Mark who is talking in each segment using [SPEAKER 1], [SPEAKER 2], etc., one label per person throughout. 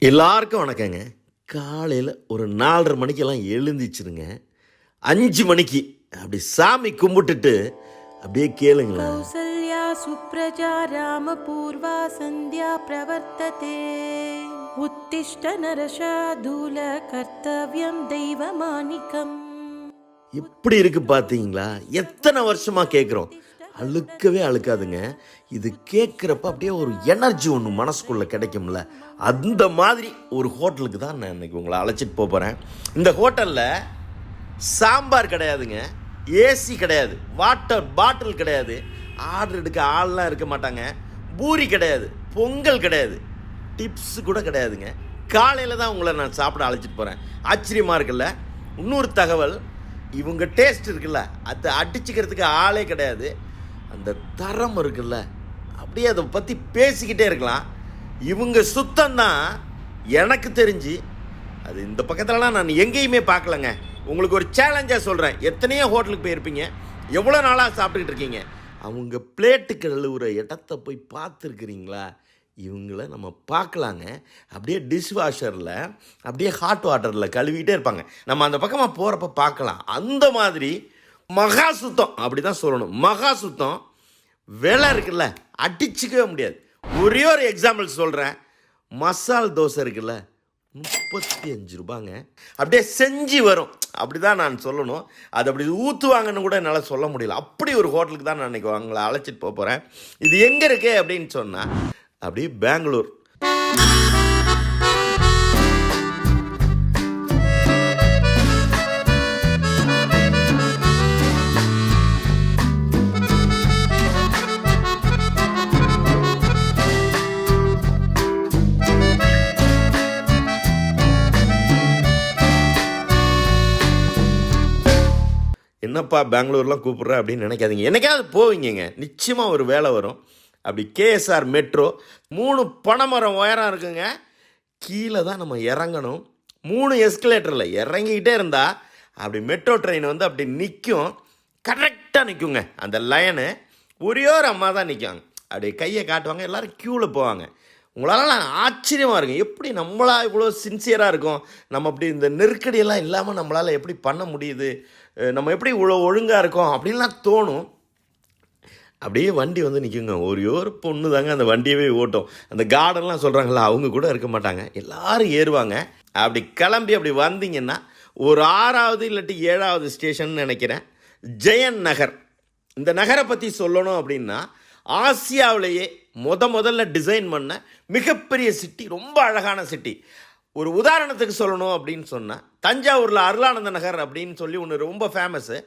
[SPEAKER 1] எல்லாருக்கும் வணக்கங்க. காலையில் ஒரு 4:30 மணிக்கெல்லாம் எழுந்திச்சிருங்க. 5 மணிக்கு அப்படி சாமி கும்பிட்டுட்டு அப்படியே கேளுங்களேன்.
[SPEAKER 2] கௌசல்யா சுப்ரஜா ராம பூர்வா சந்தியா பிரவர்த்ததே உத்திஷ்ட நரஷாதூல கர்த்தவ்யம் தெய்வமானிகம்.
[SPEAKER 1] எப்படி இருக்கு பார்த்தீங்களா? எத்தனை வருஷமா கேட்குறோம். அழுக்கவே அழுக்காதுங்க. இது கேட்குறப்ப அப்படியே ஒரு எனர்ஜி ஒன்று மனசுக்குள்ளே கிடைக்கும்ல, அந்த மாதிரி ஒரு ஹோட்டலுக்கு தான் நான் இன்றைக்கி உங்களை அழைச்சிட்டு போகிறேன். இந்த ஹோட்டலில் சாம்பார் கிடையாதுங்க, ஏசி கிடையாது, வாட்டர் பாட்டில் கிடையாது, ஆர்டர் எடுக்க ஆள்லாம் இருக்க மாட்டாங்க, பூரி கிடையாது, பொங்கல் கிடையாது, டிப்ஸ் கூட கிடையாதுங்க. காலையில் தான் உங்களை நான் சாப்பிட அழைச்சிட்டு போகிறேன். ஆச்சரியமாக இருக்குல்ல? இன்னொரு தகவல், இவங்க டேஸ்ட் இருக்குல்ல, அதை அடிச்சுக்கிறதுக்கு ஆளே கிடையாது. அந்த தரம் இருக்குல்ல, அப்படியே அதை பற்றி பேசிக்கிட்டே இருக்கலாம். இவங்க சுத்தம்தான். எனக்கு தெரிஞ்சு அது இந்த பக்கத்துலலாம் நான் எங்கேயுமே பார்க்கலங்க. உங்களுக்கு ஒரு சேலஞ்சாக சொல்கிறேன். எத்தனையோ ஹோட்டலுக்கு போயிருப்பீங்க, எவ்வளோ நாளாக சாப்பிட்டுக்கிட்டு இருக்கீங்க, அவங்க பிளேட்டு கழுவுற இடத்த போய் பார்த்துருக்குறீங்களா? இவங்கள நம்ம பார்க்கலாங்க. அப்படியே டிஷ் வாஷரில் அப்படியே ஹாட் வாட்டரில் கழுவிக்கிட்டே இருப்பாங்க. நம்ம அந்த பக்கமாக போகிறப்ப பார்க்கலாம். அந்த மாதிரி மகா சுத்தம், அப்படி தான் சொல்லணும். மகா சுத்தம். விலை இருக்குல்ல, அடிச்சுக்கவே முடியாது. ஒரே ஒரு எக்ஸாம்பிள் சொல்கிறேன். மசால் தோசை இருக்குல்ல, 35 ரூபாங்க. அப்படியே செஞ்சு வரும், அப்படி தான் நான் சொல்லணும். அது அப்படி ஊற்றுவாங்கன்னு கூட என்னால் சொல்ல முடியல. அப்படி ஒரு ஹோட்டலுக்கு தான் நான் இன்றைக்கி அவங்கள அழைச்சிட்டு போக போகிறேன். இது எங்கே இருக்கு அப்படின்னு சொன்னால், அப்படியே பெங்களூர். என்னப்பா பெங்களூர்லாம் கூப்பிட்ற அப்படின்னு நினைக்காதீங்க. என்னைக்காவது போவீங்க, நிச்சயமாக ஒரு வேலை வரும். அப்படி கேஎஸ்ஆர் மெட்ரோ 3 பனைமரம் உயரம் இருக்குங்க. கீழே தான் நம்ம இறங்கணும். 3 எஸ்கலேட்டரில் இறங்கிக்கிட்டே இருந்தால் அப்படி மெட்ரோ ட்ரெயின் வந்து அப்படி நிற்கும். கரெக்டாக நிற்குங்க அந்த லைனு. ஒரே ஒரு அம்மா தான் நிற்காங்க. அப்படி கையை காட்டுவாங்க, எல்லோரும் க்யூவில் போவாங்க. உங்களால் ஆச்சரியமாக இருக்கும், எப்படி நம்மளா இவ்வளோ சின்சியராக இருக்கும், நம்ம அப்படி இந்த நெருக்கடியெல்லாம் இல்லாமல் நம்மளால் எப்படி பண்ண முடியுது, நம்ம எப்படி இவ்வளோ ஒழுங்காக இருக்கோம் அப்படின்லாம் தோணும். அப்படியே வண்டி வந்து நிற்குங்க. ஒரு பொண்ணு தாங்க அந்த வண்டியவே ஓட்டும். அந்த கார்டன்லாம் சொல்கிறாங்களா, அவங்க கூட இருக்க மாட்டாங்க, எல்லோரும் ஏறுவாங்க. அப்படி கிளம்பி அப்படி வந்தீங்கன்னா ஒரு 6வது இல்லாட்டி 7வது ஸ்டேஷன் நினைக்கிறேன், ஜெயன் நகர். இந்த நகரை பற்றி சொல்லணும் அப்படின்னா, ஆசியாவிலேயே முதல்ல டிசைன் பண்ண மிகப்பெரிய சிட்டி, ரொம்ப அழகான சிட்டி. ஒரு உதாரணத்துக்கு சொல்லணும் அப்படின்னு சொன்னால், தஞ்சாவூரில் அருளானந்த நகர் அப்படின்னு சொல்லி ஒன்று ரொம்ப ஃபேமஸ்ஸு.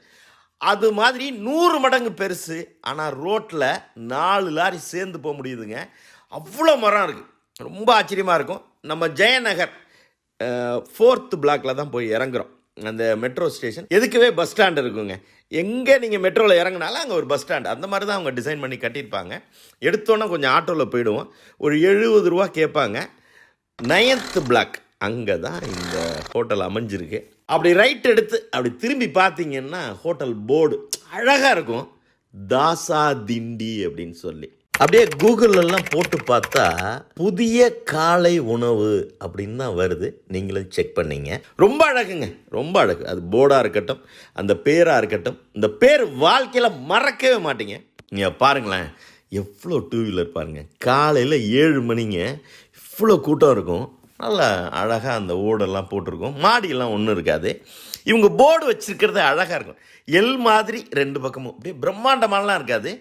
[SPEAKER 1] அது மாதிரி 100 மடங்கு பெருசு. ஆனால் ரோட்டில் 4 லாரி சேர்ந்து போக முடியுதுங்க. அவ்வளோ மரம் இருக்குது. ரொம்ப ஆச்சரியமாக இருக்கும். நம்ம ஜெயநகர் 4th பிளாக்கில் தான் போய் இறங்குறோம். அந்த மெட்ரோ ஸ்டேஷன் எதுக்குவே பஸ் ஸ்டாண்ட் இருக்குங்க. எங்கே நீங்கள் மெட்ரோவில் இறங்கினாலும் அங்கே ஒரு பஸ் ஸ்டாண்ட், அந்த மாதிரி தான் அவங்க டிசைன் பண்ணி கட்டியிருப்பாங்க. எடுத்தோன்னே கொஞ்சம் ஆட்டோவில் போயிடுவோம். ஒரு 70 ரூபா கேட்பாங்க. 9th பிளாக், அங்கே தான் இந்த ஹோட்டல் அமைஞ்சிருக்கு. அப்படி ரைட் எடுத்து அப்படி திரும்பி பார்த்தீங்கன்னா ஹோட்டல் போர்டு அழகாக இருக்கும், தாசா திண்டி அப்படின்னு சொல்லி. அப்படியே கூகுளெல்லாம் போட்டு பார்த்தா புதிய காலை உணவு அப்படின்னு தான் வருது. நீங்களும் செக் பண்ணீங்க. ரொம்ப அழகுங்க, ரொம்ப அழகு. அது போர்டாக இருக்கட்டும், அந்த பேராக இருக்கட்டும், இந்த பேர் வாழ்க்கையில் மறக்கவே மாட்டீங்க. நீங்கள் பாருங்களேன், எவ்வளோ 2 வீலர் பாருங்கள். காலையில் 7 மணிங்க, இவ்வளோ கூட்டம் இருக்கும். நல்லா அழகாக அந்த ஓடெல்லாம் போட்டிருக்கும். மாடியெல்லாம் ஒன்றும் இருக்காது. இவங்க போர்டு வச்சுருக்கிறது அழகாக இருக்கும். எல் மாதிரி 2 பக்கமும் அப்படியே பிரம்மாண்டமாலாம் இருக்காது.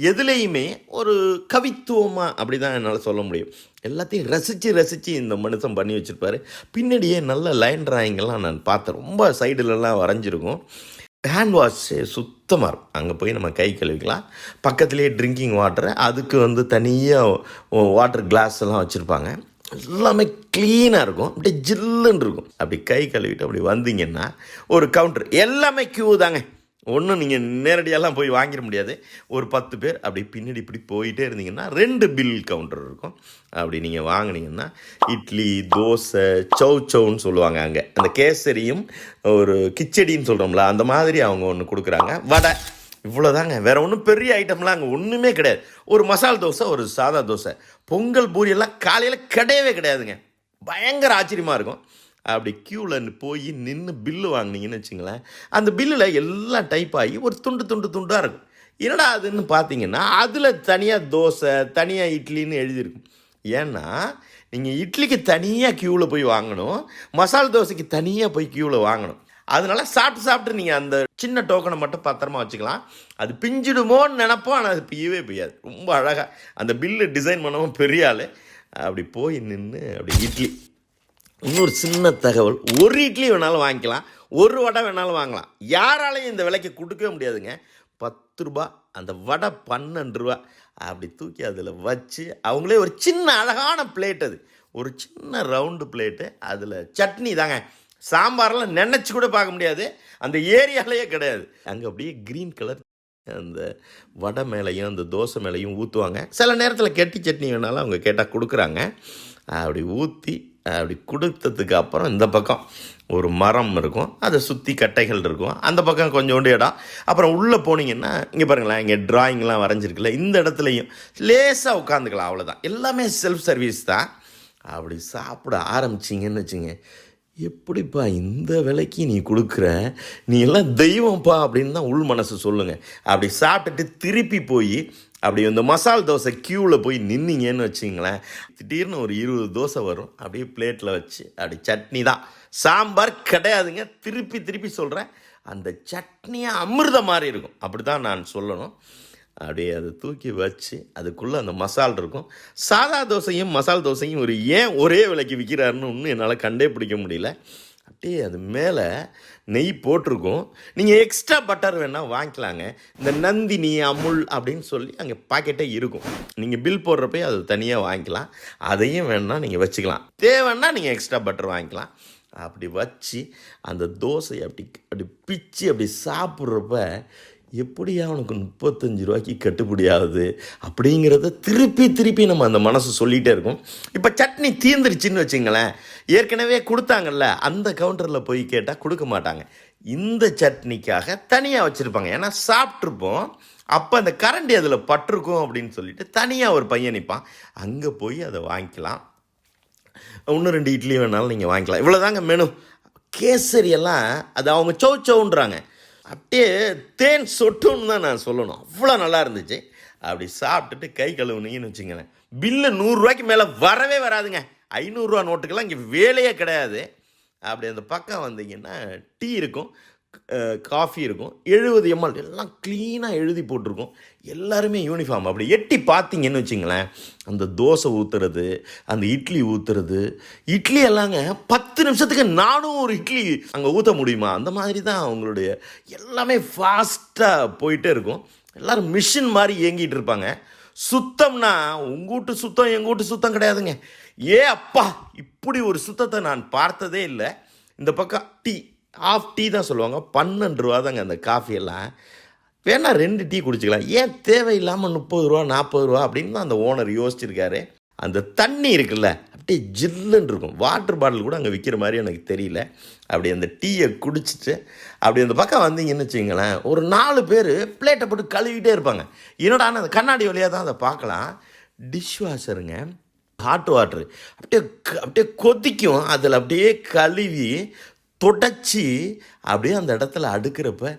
[SPEAKER 1] எதுலேயுமே ஒரு கவித்துவமாக அப்படி தான் என்னால் சொல்ல முடியும். எல்லாத்தையும் ரசித்து இந்த மனுஷன் பண்ணி வச்சுருப்பார். பின்னாடியே நல்ல லைன் ட்ராயிங்கெல்லாம் நான் பார்த்தேன். ரொம்ப சைடுலலாம் வரைஞ்சிருக்கும். ஹேண்ட் வாஷ் சுத்தமாக இருக்கும். அங்கே போய் நம்ம கை கழுவிக்கலாம். பக்கத்துலேயே ட்ரிங்கிங் வாட்டர், அதுக்கு வந்து தனியாக வாட்டர் கிளாஸ் எல்லாம் வச்சுருப்பாங்க. எல்லாமே க்ளீனாக இருக்கும், அப்படியே ஜில்லுன்னு இருக்கும். அப்படி கை கழுவிட்டு அப்படி வந்தீங்கன்னா ஒரு கவுண்டர், எல்லாமே க்யூ தாங்க. ஒன்றும் நீங்கள் நேரடியாலாம் போய் வாங்கிட முடியாது. ஒரு 10 பேர் அப்படி பின்னாடி இப்படி போயிட்டே இருந்தீங்கன்னா 2 பில் கவுண்டர் இருக்கும். அப்படி நீங்கள் வாங்கினீங்கன்னா இட்லி, தோசை, சவுன்னு சொல்லுவாங்க அங்கே. அந்த கேசரியும் ஒரு கிச்சடின்னு சொல்கிறோம்ல, அந்த மாதிரி அவங்க ஒன்று கொடுக்குறாங்க. வடை, இவ்வளோதாங்க. வேறு ஒன்றும் பெரிய ஐட்டம்லாம் அங்கே ஒன்றுமே கிடையாது. ஒரு மசால் தோசை, ஒரு சாதா தோசை, பொங்கல், பூரியெல்லாம் காலையில் கிடையவே கிடையாதுங்க. பயங்கர ஆச்சரியமாக இருக்கும். அப்படி க்யூவில் போய் நின்று பில்லு வாங்கினீங்கன்னு வச்சுங்களேன், அந்த பில்லில் எல்லாம் டைப் ஆகி ஒரு துண்டாக இருக்கும். என்னடா அதுன்னு பார்த்தீங்கன்னா அதில் தனியாக தோசை தனியாக இட்லின்னு எழுதியிருக்கும். ஏன்னா நீங்கள் இட்லிக்கு தனியாக க்யூவில் போய் வாங்கணும், மசால் தோசைக்கு தனியாக போய் க்யூவில் வாங்கணும். அதனால சாப்பிட்டு நீங்கள் அந்த சின்ன டோக்கனை மட்டும் பத்திரமா வச்சுக்கலாம். அது பிஞ்சிடுமோன்னு நினப்போம், ஆனால் அது பியவே பிய்யாது. ரொம்ப அழகாக அந்த பில்லு டிசைன் பண்ணவும் பெரிய ஆள். அப்படி போய் நின்று அப்படி இட்லி. இன்னொரு சின்ன தகவல், ஒரு இட்லி வேணாலும் வாங்கிக்கலாம், ஒரு வடை வேணாலும் வாங்கலாம். யாராலையும் இந்த விலைக்கு கொடுக்கவே முடியாதுங்க. 10 ரூபா, அந்த வடை 12 ரூபா. அப்படி தூக்கி அதில் வச்சு அவங்களே ஒரு சின்ன அழகான பிளேட், அது ஒரு சின்ன ரவுண்டு பிளேட்டு, அதில் சட்னி தாங்க. சாம்பாரெலாம் நினச்சி கூட பார்க்க முடியாது, அந்த ஏரியாலேயே கிடையாது. அங்கே அப்படியே க்ரீன் கலர் அந்த வடை மேலேயும் அந்த தோசை மேலேயும் ஊற்றுவாங்க. சில நேரத்தில் கெட்டி சட்னி வேணாலும் அவங்க கேட்டால் கொடுக்குறாங்க. அப்படி ஊற்றி அப்படி கொடுத்ததுக்கு அப்புறம் இந்த பக்கம் ஒரு மரம் இருக்கும், அதை சுற்றி கட்டைகள் இருக்கும், அந்த பக்கம் கொஞ்சோண்டு இடம். அப்புறம் உள்ளே போனீங்கன்னா இங்கே பாருங்களேன், இங்கே ட்ராயிங்லாம் வரைஞ்சிருக்குல்ல, இந்த இடத்துலையும் லேசாக உட்காந்துக்கலாம், அவ்வளோதான். எல்லாமே செல்ஃப் சர்வீஸ் தான். அப்படி சாப்பிட ஆரம்பிச்சிங்கன்னு வச்சுங்க, எப்படிப்பா இந்த விலைக்கு நீ கொடுக்குற, நீ எல்லாம் தெய்வம்ப்பா அப்படின்னு தான் உள் மனசு சொல்லுங்கள். அப்படி சாப்பிட்டுட்டு திருப்பி போய் அப்படி இந்த மசால் தோசை க்யூவில் போய் நின்னீங்கன்னு வச்சிங்களேன், திடீர்னு ஒரு 20 தோசை வரும். அப்படியே பிளேட்டில் வச்சு அப்படி சட்னி தான், சாம்பார் கிடையாதுங்க. திருப்பி சொல்கிறேன், அந்த சட்னியை அமிர்தம் மாதிரி இருக்கும், அப்படி தான் நான் சொல்லணும். அப்படியே அதை தூக்கி வச்சு அதுக்குள்ளே அந்த மசால் இருக்கும். சாதா தோசையும் மசால் தோசையும் ஏன் ஒரே விலைக்கு விற்கிறாருன்னு ஒன்றும் என்னால் கண்டே பிடிக்க முடியல. அப்படியே அது மேலே நெய் போட்டிருக்கும். நீங்கள் எக்ஸ்ட்ரா பட்டர் வேணால் வாங்கிக்கலாங்க. இந்த நந்தினி அமுல் அப்படின்னு சொல்லி அங்கே பாக்கெட்டே இருக்கும். நீங்கள் பில் போடுறப்ப அது தனியாக வாங்கிக்கலாம், அதையும் வேணால் நீங்கள் வச்சுக்கலாம். தேவைன்னா நீங்கள் எக்ஸ்ட்ரா பட்டர் வாங்கிக்கலாம். அப்படி வச்சு அந்த தோசையை அப்படி பிச்சு அப்படி சாப்பிட்றப்ப எப்படியா அவனுக்கு 35 ரூபாய்க்கு கட்டுப்படியாகுது அப்படிங்கிறத திருப்பி நம்ம அந்த மனசு சொல்லிகிட்டே இருக்கும். இப்போ சட்னி தீர்ந்துருச்சுன்னு வச்சுங்களேன், ஏற்கனவே கொடுத்தாங்கல்ல அந்த கவுண்டரில் போய் கேட்டால் கொடுக்க மாட்டாங்க. இந்த சட்னிக்காக தனியாக வச்சுருப்பாங்க. ஏன்னா சாப்பிட்ருப்போம், அப்போ அந்த கரண்டி அதில் பட்டிருக்கும் அப்படின்னு சொல்லிட்டு தனியாக ஒரு பையன் நிற்பான், அங்கே போய் அதை வாங்கிக்கலாம். 1-2 இட்லி வேணாலும் நீங்கள் வாங்கிக்கலாம். இவ்வளோதாங்க மெனு. கேசரியெல்லாம் அது அவங்க சௌன்றாங்க, அப்படியே தேன் சொட்டுன்னு தான் நான் சொல்லணும், அவ்வளோ நல்லா இருந்துச்சு. அப்படி சாப்பிட்டுட்டு கை கழுவுனீங்கன்னு வச்சுங்களேன், பில்லு 100 ரூபாய்க்கு மேலே வரவே வராதுங்க. 500 ரூபா நோட்டுக்கெல்லாம் இங்கே வேலையே கிடையாது. அப்படி அந்த பக்கம் வந்தீங்கன்னா டீ இருக்கும், காஃபி இருக்கும், 70 ml எல்லாம் க்ளீனாக எழுதி போட்டிருக்கும். எல்லாருமே யூனிஃபார்ம். அப்படி எட்டி பார்த்தீங்கன்னு வச்சுங்களேன், அந்த தோசை ஊற்றுறது, அந்த இட்லி ஊற்றுறது, இட்லி எல்லாங்க 10 நிமிஷத்துக்கு 400 இட்லி அங்கே ஊற்ற முடியுமா? அந்த மாதிரி தான் அவங்களுடைய எல்லாமே ஃபாஸ்ட்டாக போயிட்டே இருக்கும். எல்லோரும் மிஷின் மாதிரி இயங்கிட்டு இருப்பாங்க. சுத்தம்னா உங்கூட்டு சுத்தம் எங்கூட்டு சுத்தம் கிடையாதுங்க. அப்பா, இப்படி ஒரு சுத்தத்தை நான் பார்த்ததே இல்லை. இந்த பக்கம் டீ, ஆஃப் டீ தான் சொல்லுவாங்க, 12 ரூபா தாங்க அந்த காஃபியெல்லாம். வேணா 2 டீ குடிச்சிக்கலாம், ஏன் தேவையில்லாமல் 30 ரூபா 40 ரூபா அப்படின்னு தான் அந்த ஓனர் யோசிச்சிருக்காரு. அந்த தண்ணி இருக்குல்ல, அப்படியே ஜில்லுன்னு இருக்கும். வாட்டர் பாட்டில் கூட அங்கே விற்கிற மாதிரி எனக்கு தெரியல. அப்படி அந்த டீயை குடிச்சிட்டு அப்படி அந்த பக்கம் வந்தீங்கன்னு வச்சுங்களேன், ஒரு 4 பேர் பிளேட்டை போட்டு கழுவிட்டே இருப்பாங்க. என்னடான்னு அந்த கண்ணாடி வழியாக தான் அதை பார்க்கலாம். டிஷ் வாஷருங்க, ஹாட் வாட்ரு அப்படியே கொதிக்கும், அதில் அப்படியே கழுவி தொடச்சி அப்படியே அந்த இடத்துல அடுக்கிறப்ப,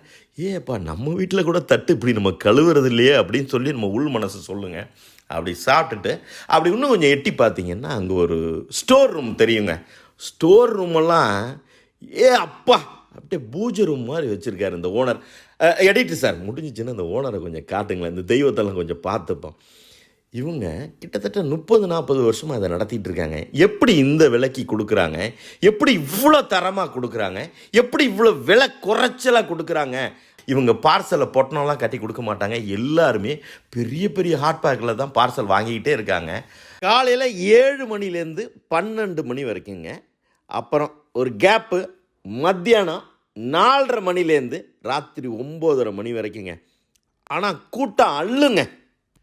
[SPEAKER 1] ஏப்பா நம்ம வீட்டில் கூட தட்டு இப்படி நம்ம கழுவுறது இல்லையே அப்படின்னு சொல்லி நம்ம உள் மனசு சொல்லுங்கள். அப்படி சாப்பிட்டுட்டு அப்படி இன்னும் கொஞ்சம் எட்டி பார்த்தீங்கன்னா அங்கே ஒரு ஸ்டோர் ரூம் தெரியுங்க. ஸ்டோர் ரூமெல்லாம் அப்பா அப்படியே பூஜை ரூம் மாதிரி வச்சுருக்காரு இந்த ஓனர். எடிட்டர் சார், முடிஞ்சிச்சுன்னா அந்த ஓனரை கொஞ்சம் காட்டுங்களேன், இந்த தெய்வத்தெல்லாம் கொஞ்சம் பார்த்துப்போம். இவங்க கிட்டத்தட்ட 30-40 வருஷமாக அதை நடத்திட்டு இருக்காங்க. எப்படி இந்த விலைக்கு கொடுக்குறாங்க, எப்படி இவ்வளோ தரமாக கொடுக்குறாங்க, எப்படி இவ்வளோ விலை குறைச்சலாக கொடுக்குறாங்க. இவங்க பார்சலை பொட்டணம்லாம் கட்டி கொடுக்க மாட்டாங்க. எல்லாருமே பெரிய பெரிய ஹாட் பேக்கில் தான் பார்சல் வாங்கிக்கிட்டே இருக்காங்க. காலையில் 7 மணிலேருந்து 12 மணி வரைக்குங்க. அப்புறம் ஒரு கேப்பு மத்தியானம் 4:30 மணிலேருந்து ராத்திரி 9:30 மணி வரைக்குங்க. ஆனால் கூட்டம் அள்ளுங்க.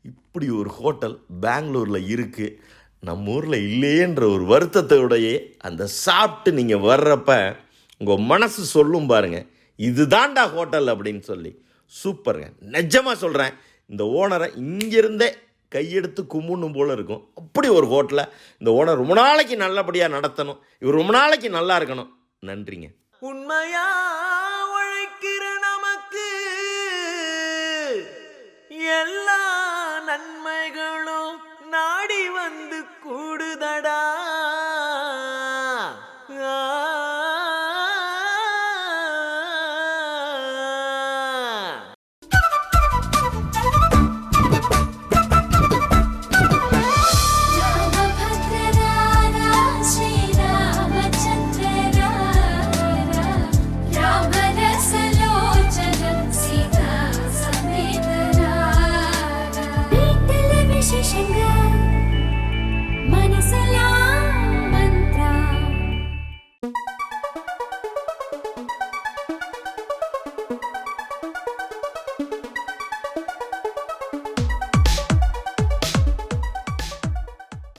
[SPEAKER 1] இப்படி ஒரு ஹோட்டல் பெங்களூரில் இருக்குது, நம்ம ஊரில் இல்லையேன்ற ஒரு வருத்தத்தோடையே அந்த சாப்பிட்டு நீங்கள் வர்றப்ப உங்கள் மனசு சொல்லும் பாருங்கள், இதுதான்டா ஹோட்டல் அப்படின்னு சொல்லி. சூப்பருங்க, நிஜமாக சொல்கிறேன். இந்த ஓனரை இங்கேருந்தே கையெடுத்து கும்பிடணும் போல் இருக்கும். அப்படி ஒரு ஹோட்டலை இந்த ஓனர் ரொம்ப நாளைக்கு நல்லபடியாக நடத்தணும். இவர் ரொம்ப நாளைக்கு நல்லா இருக்கணும். நன்றிங்க.
[SPEAKER 3] உண்மையா உழைக்கிற நமக்கு எல்லா நன்மை